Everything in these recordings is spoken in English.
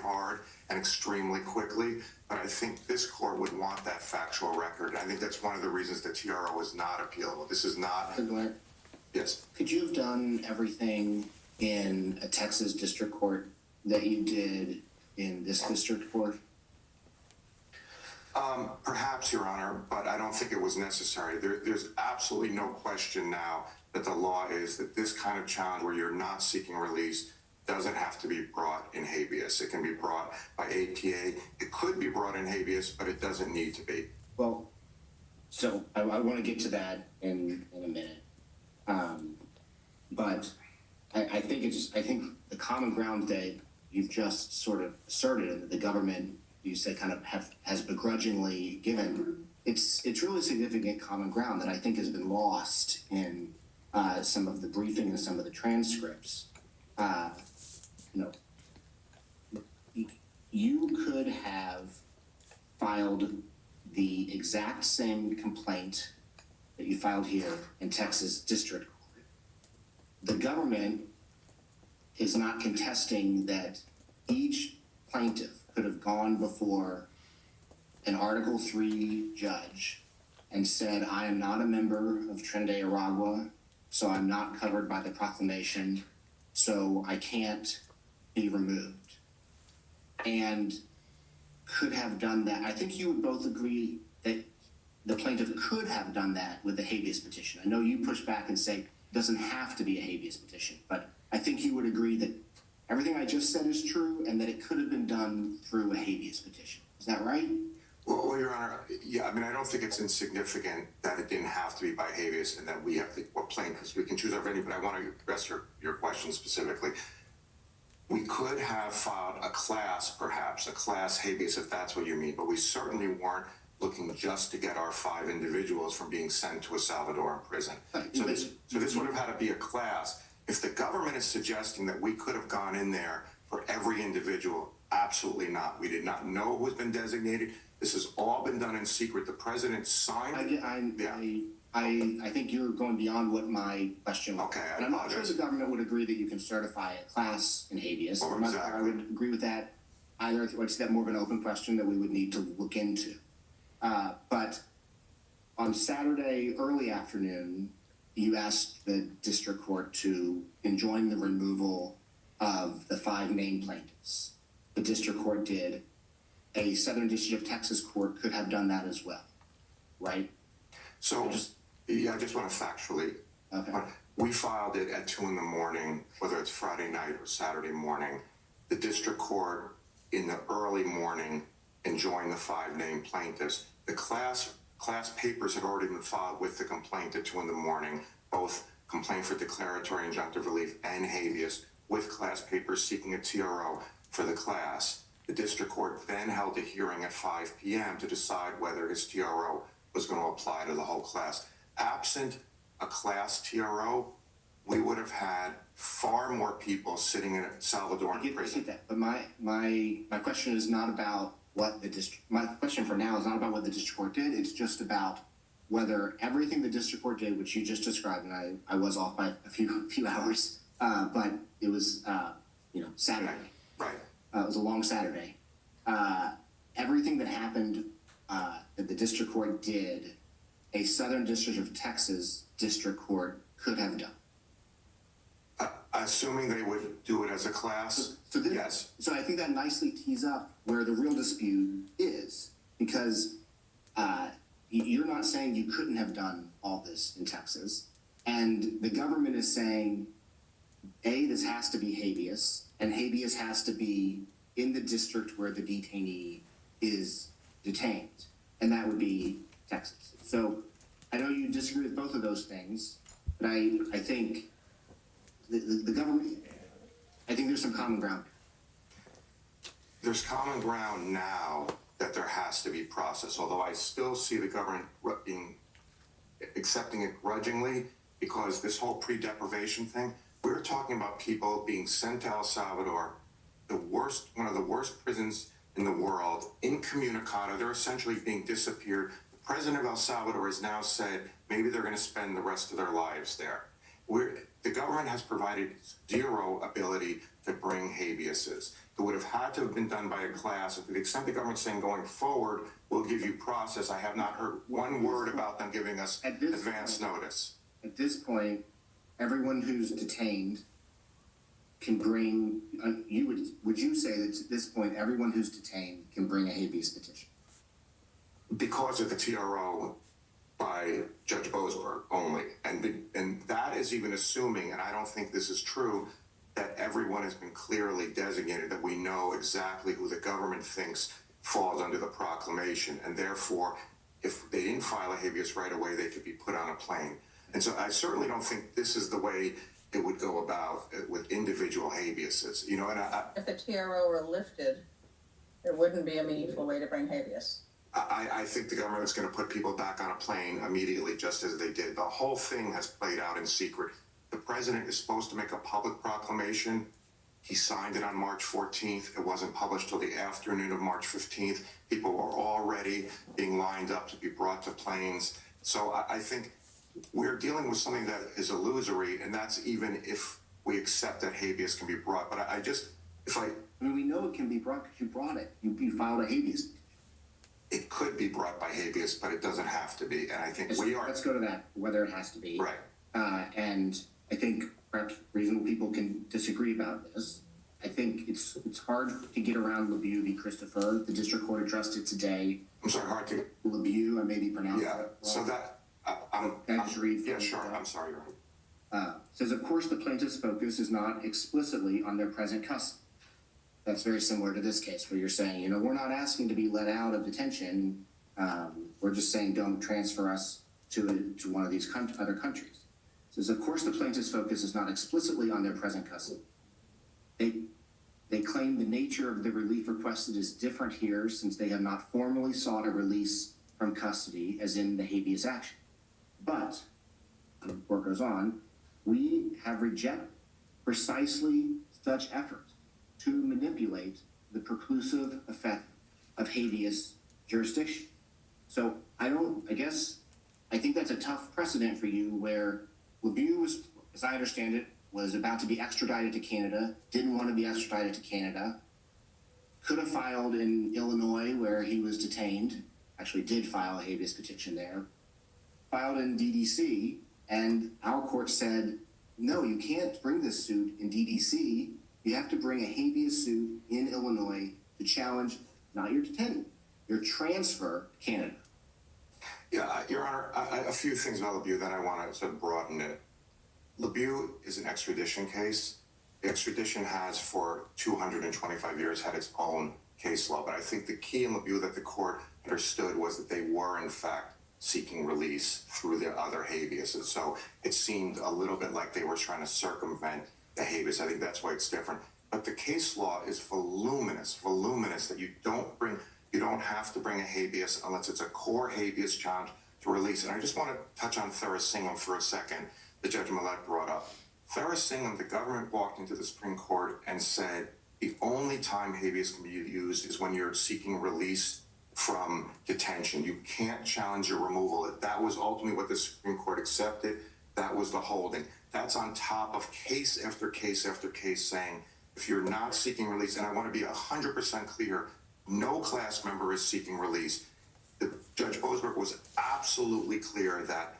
hard and extremely quickly, but I think this court would want that factual record. I think that's one of the reasons the TRO is not appealable. This is not. Yes. Could you have done everything in a Texas district court that you did in this district court? Perhaps, Your Honor, but I don't think it was necessary. There's absolutely no question now that the law is that this kind of challenge where you're not seeking release doesn't have to be brought in habeas. It can be brought by APA. It could be brought in habeas, but it doesn't need to be. Well, so I want to get to that in a minute. But I think the common ground that you've just sort of asserted and that the government, you said, kind of has begrudgingly given, it's really significant common ground that I think has been lost in some of the briefing and some of the transcripts. You could have filed the exact same complaint that you filed here in Texas District Court. The government is not contesting that each plaintiff could have gone before an Article 3 judge and said, I am not a member of Trinidad Aragua, so I'm not covered by the proclamation, so I can't be removed. And could have done that. I think you would both agree that the plaintiff could have done that with the habeas petition. I know you push back and say it doesn't have to be a habeas petition, but I think you would agree that everything I just said is true and that it could have been done through a habeas petition. Is that right? Well, Your Honor, yeah, I mean, I don't think it's insignificant that it didn't have to be by habeas and that we have to, or plaintiffs, we can choose our venue, but I want to address your question specifically. We could have filed a class, perhaps, a class habeas, if that's what you mean, but we certainly weren't looking just to get our 5 individuals from being sent to a Salvadoran prison. So this would have had to be a class. If the government is suggesting that we could have gone in there for every individual, absolutely not. We did not know who has been designated. This has all been done in secret. The president signed. I think you're going beyond what my question was. Okay, and I'm not sure the government would agree that you can certify a class in habeas. Oh, exactly. I would agree with that. Either it's that more of an open question that we would need to look into. But on Saturday early afternoon, you asked the district court to enjoin the removal of the 5 named plaintiffs. The district court did. A Southern District of Texas court could have done that as well, right? So I just want to factually. Okay. We filed it at 2 a.m, whether it's Friday night or Saturday morning. The district court in the early morning enjoined the 5 named plaintiffs. The class papers had already been filed with the complaint at 2 a.m, both complaint for declaratory injunctive relief and habeas, with class papers seeking a TRO for the class. The district court then held a hearing at 5 p.m. to decide whether his TRO was going to apply to the whole class. Absent a class TRO, we would have had far more people sitting in a Salvadoran prison. I get that, but my question is not about what the district. My question for now is not about what the district court did. It's just about whether everything the district court did, which you just described, and I was off by a few hours, but it was Saturday. Right. It was a long Saturday. Everything that happened that the district court did, a Southern District of Texas district court could have done. Assuming they would do it as a class, yes. So I think that nicely tees up where the real dispute is, because you're not saying you couldn't have done all this in Texas, and the government is saying, A, this has to be habeas, and habeas has to be in the district where the detainee is detained, and that would be Texas. So I know you disagree with both of those things, but I think the government, I think there's some common ground. There's common ground now that there has to be process, although I still see the government accepting it grudgingly, because this whole pre-deprivation thing, we're talking about people being sent to El Salvador, one of the worst prisons in the world, incommunicado. They're essentially being disappeared. The president of El Salvador has now said maybe they're going to spend the rest of their lives there. the government has provided zero ability to bring habeases. It would have had to have been done by a class. And to the extent the government's saying going forward, we'll give you process, I have not heard one word about them giving us advance notice. At this point, everyone who's detained can bring, would you say that at this point, everyone who's detained can bring a habeas petition? Because of the TRO by Judge Boasberg only. And that is even assuming, and I don't think this is true, that everyone has been clearly designated, that we know exactly who the government thinks falls under the proclamation. And therefore, if they didn't file a habeas right away, they could be put on a plane. And so I certainly don't think this is the way it would go about with individual habeases. You know, and if the TRO were lifted, there wouldn't be a meaningful way to bring habeas. I think the government is going to put people back on a plane immediately, just as they did. The whole thing has played out in secret. The president is supposed to make a public proclamation. He signed it on March 14th. It wasn't published till the afternoon of March 15th. People were already being lined up to be brought to planes. So I think we're dealing with something that is illusory, and that's even if we accept that habeas can be brought. But I mean, we know it can be brought because you brought it. You filed a habeas. It could be brought by habeas, but it doesn't have to be. And I think Let's go to that, whether it has to be. Right. And I think perhaps reasonable people can disagree about this. I think it's hard to get around LeBeau v. Christopher. The district court addressed it today. I'm sorry, hard to. LeBeau, I may be pronouncing Yeah. it wrong. So that Can I just read? Yeah, sure. I'm sorry. Says, of course, the plaintiff's focus is not explicitly on their present custody. That's very similar to this case where you're saying, we're not asking to be let out of detention. We're just saying don't transfer us to one of these other countries. Says, of course, the plaintiff's focus is not explicitly on their present custody. They claim the nature of the relief requested is different here since they have not formally sought a release from custody as in the habeas action. But, the report goes on, we have rejected precisely such effort to manipulate the preclusive effect of habeas jurisdiction. So I think that's a tough precedent for you where LeBeau was, as I understand it, was about to be extradited to Canada, didn't want to be extradited to Canada, could have filed in Illinois where he was detained, actually did file a habeas petition there, filed in DDC, and our court said, no, you can't bring this suit in DDC. You have to bring a habeas suit in Illinois to challenge not your detention, your transfer to Canada. Yeah, Your Honor, a few things about LeBeau that I want to sort of broaden it. LeBeau is an extradition case. The extradition has for 225 years had its own case law, but I think the key in LeBeau that the court understood was that they were in fact seeking release through their other habeas. So it seemed a little bit like they were trying to circumvent the habeas. I think that's why it's different. But the case law is voluminous that you don't have to bring a habeas unless it's a core habeas challenge to release. And I just want to touch on Therasingham for a second, that Judge Millett brought up. Therasingham, the government walked into the Supreme Court and said the only time habeas can be used is when you're seeking release from detention. You can't challenge your removal. That was ultimately what the Supreme Court accepted. That was the holding. That's on top of case after case after case saying, if you're not seeking release, and I want to be 100% clear, no class member is seeking release. Judge Boasberg was absolutely clear that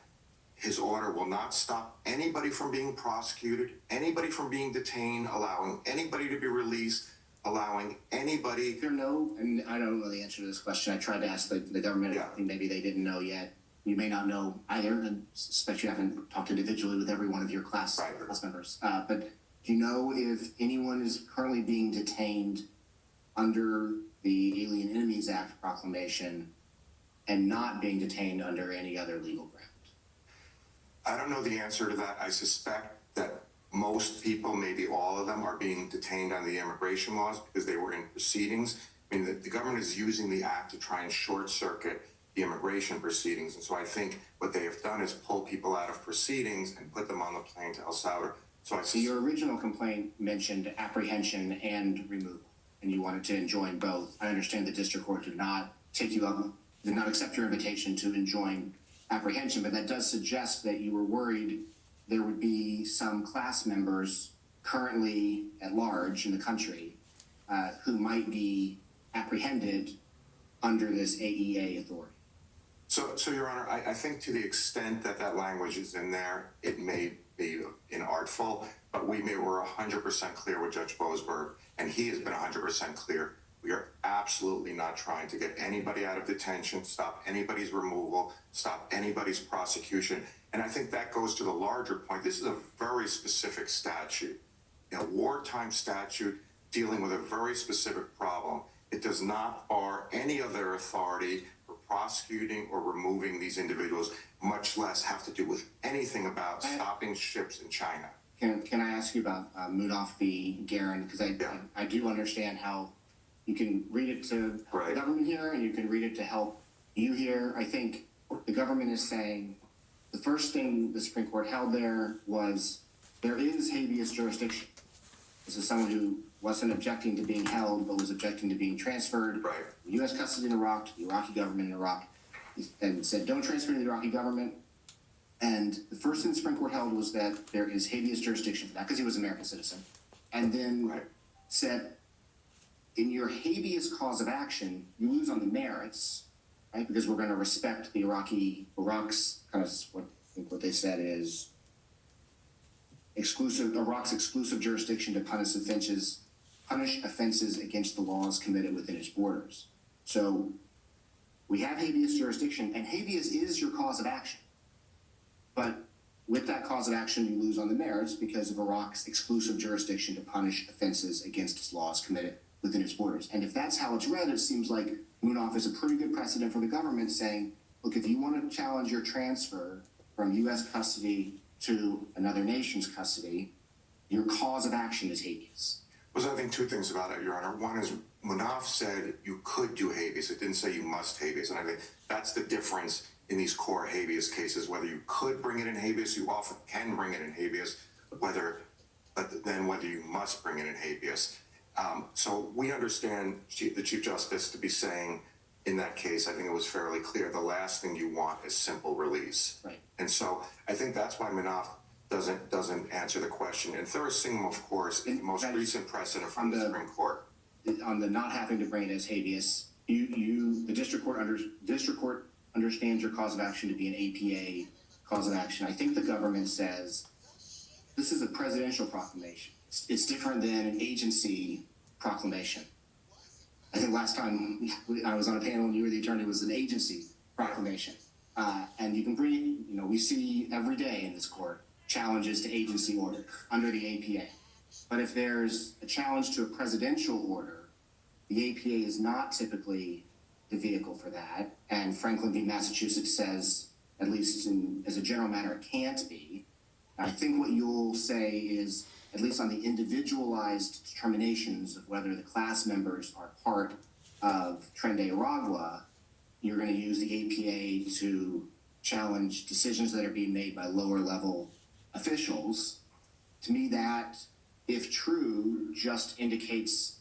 his order will not stop anybody from being prosecuted, anybody from being detained, allowing anybody to be released, allowing anybody. And I don't know the answer to this question. I tried to ask the government. Yeah. I think maybe they didn't know yet. You may not know either, and suspect you haven't talked individually with every one of your class members. But do you know if anyone is currently being detained under the Alien Enemies Act proclamation and not being detained under any other legal ground? I don't know the answer to that. I suspect that most people, maybe all of them, are being detained on the immigration laws because they were in proceedings. I mean, the government is using the act to try and short circuit the immigration proceedings. And so I think what they have done is pull people out of proceedings and put them on the plane to El Salvador. So your original complaint mentioned apprehension and removal, and you wanted to enjoin both. I understand the district court did not accept your invitation to enjoin apprehension, but that does suggest that you were worried there would be some class members currently at large in the country who might be apprehended under this AEA authority. So, Your Honor, I think to the extent that that language is in there, it may be inartful, but we're 100% clear with Judge Boasberg, and he has been 100% clear. We are absolutely not trying to get anybody out of detention, stop anybody's removal, stop anybody's prosecution. And I think that goes to the larger point. This is a very specific statute, a wartime statute dealing with a very specific problem. It does not bar any of their authority for prosecuting or removing these individuals, much less have to do with anything about stopping ships in China. Can I ask you about Munaf v. Garin? Because I do understand how you can read it to help the government here, and you can read it to help you here. I think the government is saying the first thing the Supreme Court held there was there is habeas jurisdiction. This is someone who wasn't objecting to being held, but was objecting to being transferred. Right. U.S. custody in Iraq, to the Iraqi government in Iraq, and said don't transfer to the Iraqi government. And the first thing the Supreme Court held was that there is habeas jurisdiction for that because he was an American citizen. And then said, in your habeas cause of action, you lose on the merits, right? Because we're going to respect the Iraq's kind of what they said is Iraq's exclusive jurisdiction to punish offenses against the laws committed within its borders. So we have habeas jurisdiction, and habeas is your cause of action. But with that cause of action, you lose on the merits because of Iraq's exclusive jurisdiction to punish offenses against its laws committed within its borders. And if that's how it's read, it seems like Munaf is a pretty good precedent for the government saying, look, if you want to challenge your transfer from U.S. custody to another nation's custody, your cause of action is habeas. Well, I think two things about it, Your Honor. One is Munaf said you could do habeas. It didn't say you must habeas. And I think that's the difference in these core habeas cases. Whether you could bring it in habeas, you often can bring it in habeas, but then whether you must bring it in habeas. So we understand the Chief Justice to be saying in that case, I think it was fairly clear, the last thing you want is simple release. Right. And so I think that's why Munaf doesn't answer the question. And Thursingham, of course, is the most recent precedent from the Supreme Court. On the not having to bring it as habeas, the district court understands your cause of action to be an APA cause of action. I think the government says this is a presidential proclamation. It's different than an agency proclamation. I think last time I was on a panel and you were the attorney, it was an agency proclamation. And you can bring, we see every day in this court challenges to agency order under the APA. But if there's a challenge to a presidential order, the APA is not typically the vehicle for that. And Franklin v. Massachusetts says, at least as a general matter, it can't be. I think what you'll say is, at least on the individualized determinations of whether the class members are part of Tren de Aragua, you're going to use the APA to challenge decisions that are being made by lower level officials. To me, that, if true, just indicates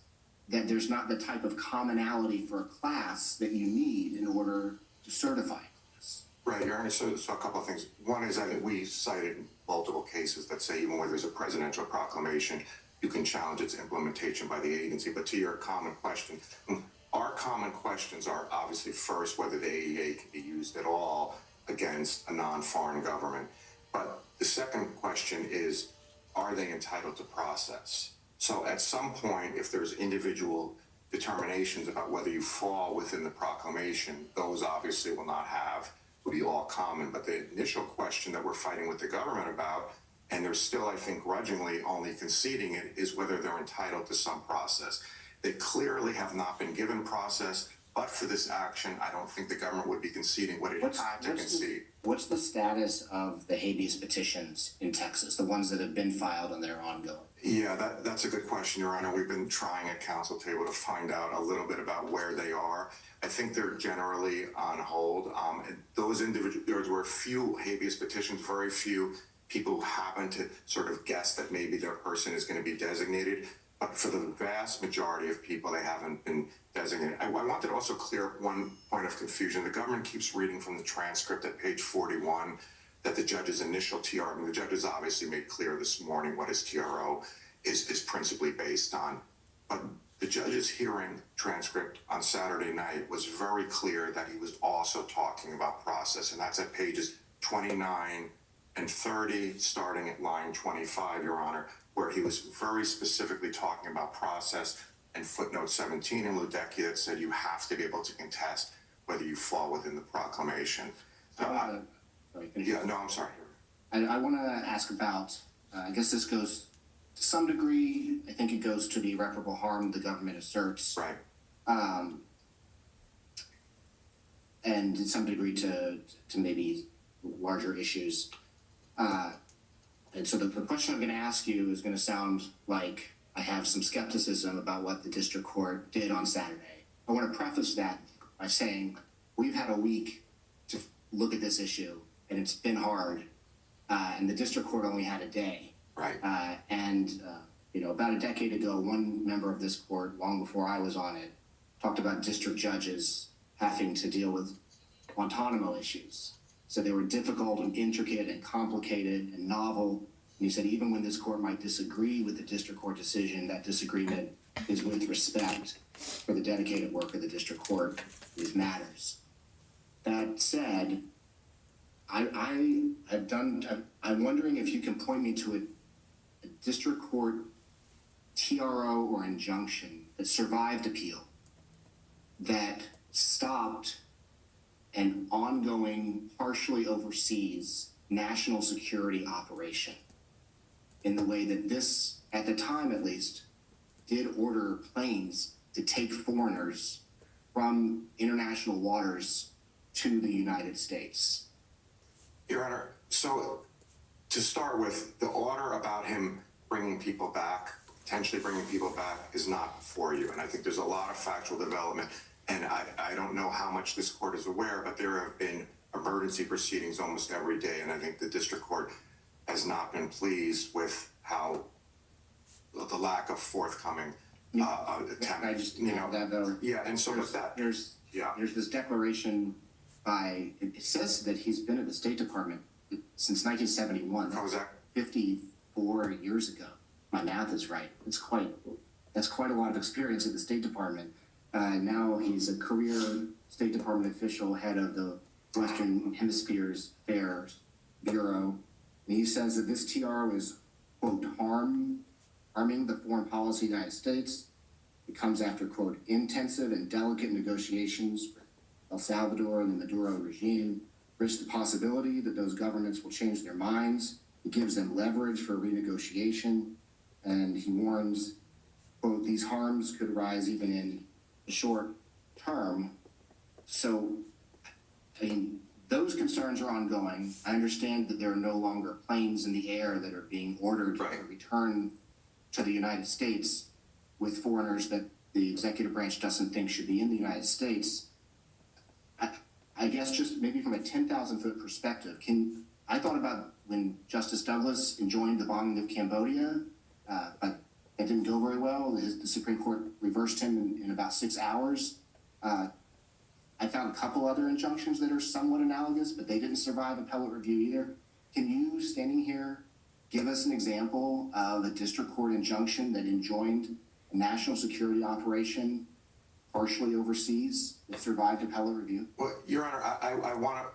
that there's not the type of commonality for a class that you need in order to certify this. Right, Your Honor. So a couple of things. One is, I think we cited multiple cases that say even where there's a presidential proclamation, you can challenge its implementation by the agency. But to your common question, our common questions are obviously first whether the AEA can be used at all against a non-foreign government. But the second question is, are they entitled to process? So at some point, if there's individual determinations about whether you fall within the proclamation, those obviously will be all common. But the initial question that we're fighting with the government about, and they're still, I think, grudgingly only conceding it, is whether they're entitled to some process. They clearly have not been given process, but for this action, I don't think the government would be conceding what it had to concede. What's the status of the habeas petitions in Texas, the ones that have been filed and that are ongoing? Yeah, that's a good question, Your Honor. We've been trying at council table to find out a little bit about where they are. I think they're generally on hold. Those individuals, there were few habeas petitions, very few people who happen to sort of guess that maybe their person is going to be designated. But for the vast majority of people, they haven't been designated. I wanted to also clear up one point of confusion. The government keeps reading from the transcript at page 41 that the judge's initial TRO, I mean, the judge has obviously made clear this morning what his TRO is principally based on. But the judge's hearing transcript on Saturday night was very clear that he was also talking about process, and that's at pages 29 and 30, starting at line 25, Your Honor, where he was very specifically talking about process, and footnote 17 in Ludecky that said you have to be able to contest whether you fall within the proclamation. So I'm sorry. I want to ask about, I guess this goes to some degree, I think it goes to the irreparable harm the government asserts. Right. And to some degree to maybe larger issues. And so the question I'm going to ask you is going to sound like I have some skepticism about what the district court did on Saturday. I want to preface that by saying we've had a week to look at this issue, and it's been hard. And the district court only had a day. Right. About a decade ago, one member of this court, long before I was on it, talked about district judges having to deal with Guantanamo issues. So they were difficult and intricate and complicated and novel. And he said even when this court might disagree with the district court decision, that disagreement is with respect for the dedicated work of the district court. These matters. That said, I'm wondering if you can point me to a district court TRO or injunction that survived appeal, that stopped an ongoing, partially overseas national security operation in the way that this, at the time at least, did order planes to take foreigners from international waters to the United States. Your Honor, so to start with, the order about him bringing people back, potentially bringing people back, is not for you. And I think there's a lot of factual development. And I don't know how much this court is aware, but there have been emergency proceedings almost every day. And I think the district court has not been pleased with how the lack of forthcoming attempt. I just, that though. Yeah, and so with that, There's this declaration by, it says that he's been at the State Department since 1971. How was that? 54 years ago. My math is right. That's quite a lot of experience at the State Department. Now he's a career State Department official, head of the Western Hemisphere's Affairs Bureau. And he says that this TRO is, quote, harming the foreign policy of the United States. It comes after, quote, intensive and delicate negotiations with El Salvador and the Maduro regime, risk the possibility that those governments will change their minds. It gives them leverage for renegotiation. And he warns, quote, these harms could arise even in the short term. So, I mean, those concerns are ongoing. I understand that there are no longer planes in the air that are being ordered to return to the United States with foreigners that the executive branch doesn't think should be in the United States. I guess just maybe from a 10,000-foot perspective, I thought about when Justice Douglas enjoined the bombing of Cambodia, but it didn't go very well. The Supreme Court reversed him in about 6 hours. I found a couple other injunctions that are somewhat analogous, but they didn't survive appellate review either. Can you, standing here, give us an example of a district court injunction that enjoined a national security operation partially overseas that survived appellate review? Well, Your Honor, I want to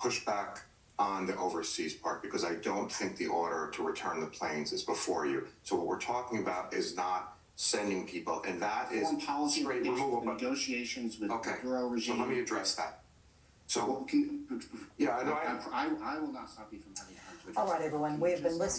push back on the overseas part because I don't think the order to return the planes is before you. So what we're talking about is not sending people, and that is Foreign policy straight removal. negotiations with the Maduro regime. So let me address that. So, Well, yeah, I know. I will not stop you from having a conversation. All right, everyone, we have been listening.